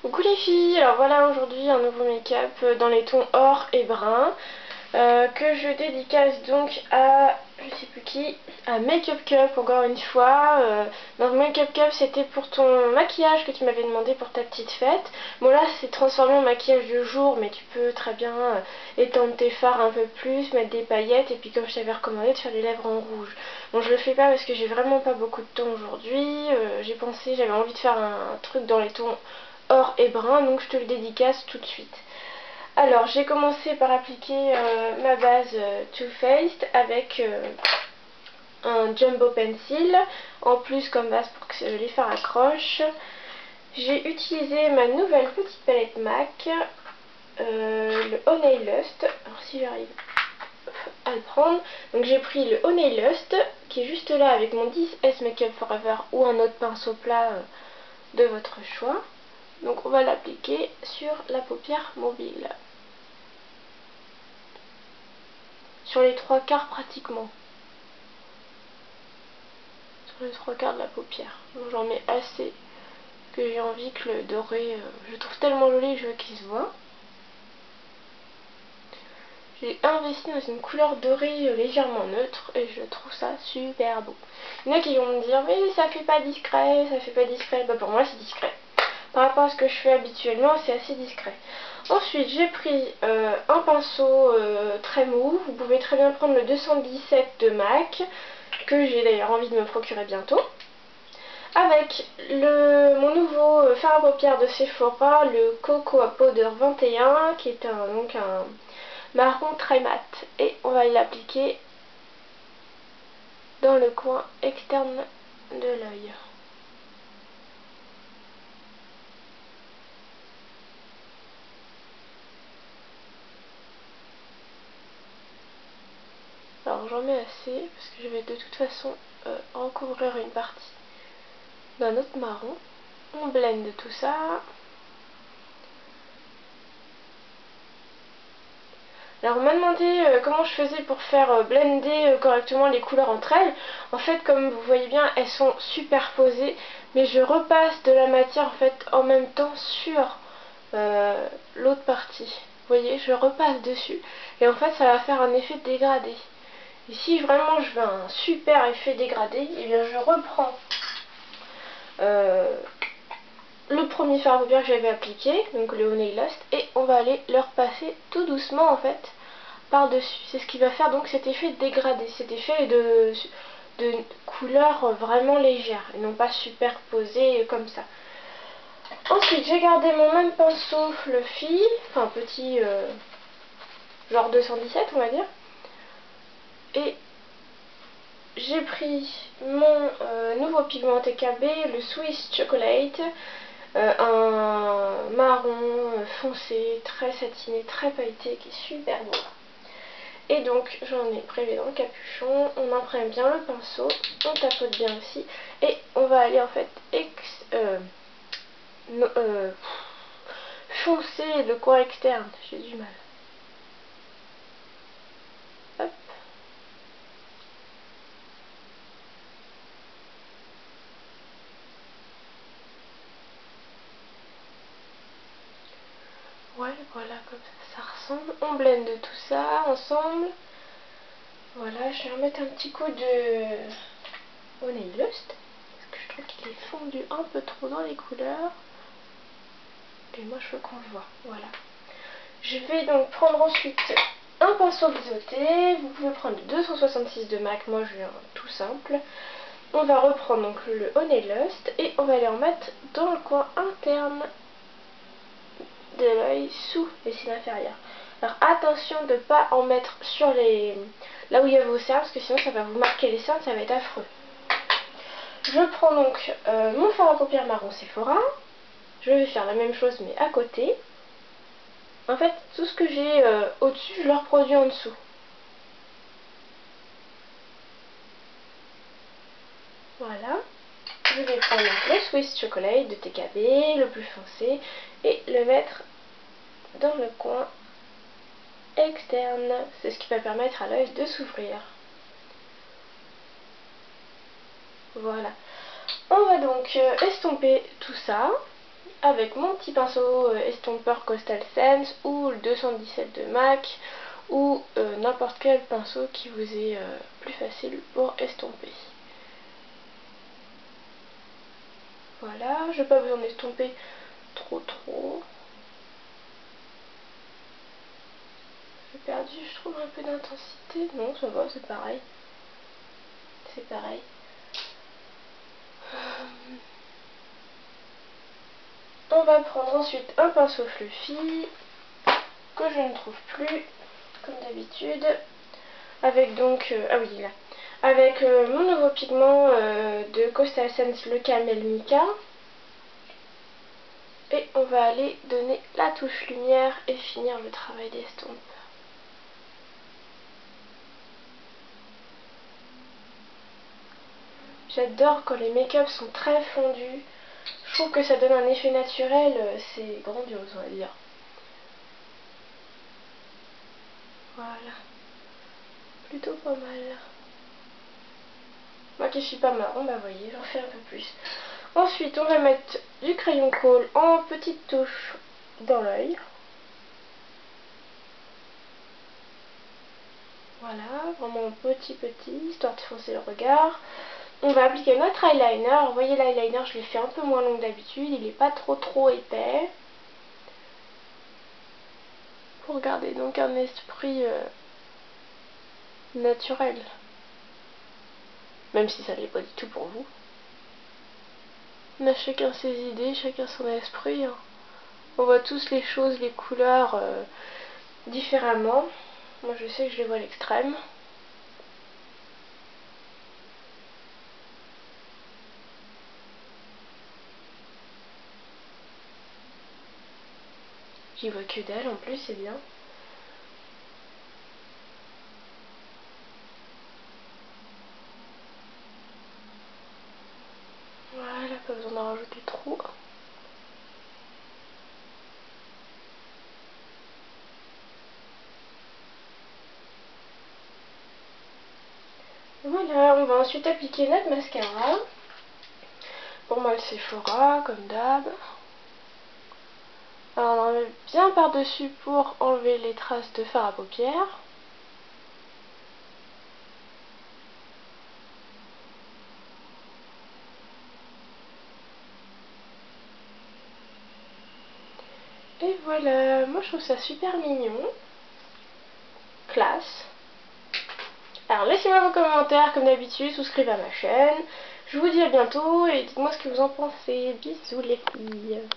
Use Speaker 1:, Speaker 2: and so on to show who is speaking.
Speaker 1: Coucou les filles, alors voilà aujourd'hui un nouveau make-up dans les tons or et brun que je dédicace donc à, je sais plus qui, à Makeup Cup encore une fois. Donc Makeup Cup c'était pour ton maquillage que tu m'avais demandé pour ta petite fête. Bon là c'est transformé en maquillage de jour, mais tu peux très bien étendre tes fards un peu plus, mettre des paillettes et puis comme je t'avais recommandé de faire les lèvres en rouge. Bon je le fais pas parce que j'ai vraiment pas beaucoup de temps aujourd'hui, j'avais envie de faire un truc dans les tons or et brun, donc je te le dédicace tout de suite. Alors j'ai commencé par appliquer ma base Too Faced avec un Jumbo Pencil en plus comme base pour que les fards accrochent. J'ai utilisé ma nouvelle petite palette MAC, le Honey Lust. Alors si j'arrive à le prendre, donc j'ai pris le Honey Lust qui est juste là avec mon 10S Makeup Forever ou un autre pinceau plat de votre choix. Donc on va l'appliquer sur la paupière mobile. Sur les trois quarts pratiquement. Sur les trois quarts de la paupière. Donc j'en mets assez que j'ai envie que le doré, je le trouve tellement joli que je veux qu'il se voit. J'ai investi dans une couleur dorée légèrement neutre et je trouve ça super beau. Il y en a qui vont me dire mais ça fait pas discret, ça fait pas discret. Bah pour moi c'est discret. Par rapport à ce que je fais habituellement, c'est assez discret. Ensuite, j'ai pris un pinceau très mou. Vous pouvez très bien prendre le 217 de MAC, que j'ai d'ailleurs envie de me procurer bientôt. Avec mon nouveau fard à paupières de Sephora, le Cocoa Powder 21, qui est donc un marron très mat. Et on va l'appliquer dans le coin externe de l'œil. Alors j'en mets assez parce que je vais de toute façon recouvrir une partie d'un autre marron. On blende tout ça. Alors on m'a demandé comment je faisais pour faire blender correctement les couleurs entre elles. En fait comme vous voyez bien elles sont superposées, mais je repasse de la matière en fait en même temps sur l'autre partie. Vous voyez, je repasse dessus et en fait ça va faire un effet dégradé. Et si vraiment je veux un super effet dégradé, et bien je reprends le premier fard à paupières que j'avais appliqué, donc le Honey Lust, et on va aller le repasser tout doucement en fait par dessus. C'est ce qui va faire donc cet effet dégradé, cet effet de couleur vraiment légère et non pas superposée comme ça. Ensuite j'ai gardé mon même pinceau fluffy, enfin petit genre 217 on va dire, et j'ai pris mon nouveau pigment TKB, le Swiss Chocolate, un marron foncé, très satiné, très pailleté, qui est super beau. Et donc j'en ai prélevé dans le capuchon, on imprime bien le pinceau, on tapote bien aussi, et on va aller en fait foncer le coin externe, j'ai du mal. Hop. Ouais, voilà, comme ça ressemble. On blende tout ça ensemble. Voilà, je vais remettre un petit coup de Honey Lust, parce que je trouve qu'il est fondu un peu trop dans les couleurs. Et moi je veux qu'on le voit, voilà. Je vais donc prendre ensuite un pinceau biseauté. Vous pouvez prendre le 266 de MAC, moi je vais un tout simple. On va reprendre donc le Honey Lust et on va aller en mettre dans le coin interne de l'œil sous les cils inférieurs. Alors attention de ne pas en mettre sur là où il y a vos cernes, parce que sinon ça va vous marquer les cernes, ça va être affreux. Je prends donc mon fard à paupières marron Sephora. Je vais faire la même chose mais à côté. En fait, tout ce que j'ai au-dessus, je le reproduis en dessous. Voilà. Je vais prendre le Swiss Chocolate de TKB, le plus foncé, et le mettre dans le coin externe. C'est ce qui va permettre à l'œil de s'ouvrir. Voilà. On va donc estomper tout ça avec mon petit pinceau estompeur Coastal Scents ou le 217 de MAC ou n'importe quel pinceau qui vous est plus facile pour estomper. Voilà, je n'ai pas besoin d'estomper trop. J'ai perdu, je trouve, un peu d'intensité. Non, ça va, c'est pareil. C'est pareil. On va prendre ensuite un pinceau fluffy que je ne trouve plus comme d'habitude, avec donc ah oui là, avec mon nouveau pigment de Coastal Scents, le Camel Mica, et on va aller donner la touche lumière et finir le travail d'estompe. J'adore quand les make-up sont très fondus. Je trouve que ça donne un effet naturel, c'est grandiose, on va dire. Voilà. Plutôt pas mal. Moi qui suis pas marron, bah voyez, j'en fais un peu plus. Ensuite, on va mettre du crayon colle en petites touches dans l'œil. Voilà, vraiment petit, histoire de foncer le regard. On va appliquer notre eyeliner. Alors, vous voyez, l'eyeliner, je l'ai fait un peu moins long que d'habitude. Il n'est pas trop épais. Pour garder donc un esprit naturel. Même si ça ne l'est pas du tout pour vous. On a chacun ses idées, chacun son esprit. Hein. On voit tous les choses, les couleurs différemment. Moi je sais que je les vois à l'extrême. J'y vois que dalle en plus, c'est bien. Voilà, pas besoin d'en rajouter trop. Voilà, on va ensuite appliquer notre mascara. Pour moi le Sephora, comme d'hab. Alors on enlève bien par-dessus pour enlever les traces de fard à paupières. Et voilà, moi je trouve ça super mignon. Classe. Alors laissez-moi vos commentaires comme d'habitude, souscrivez à ma chaîne. Je vous dis à bientôt et dites-moi ce que vous en pensez. Bisous les filles.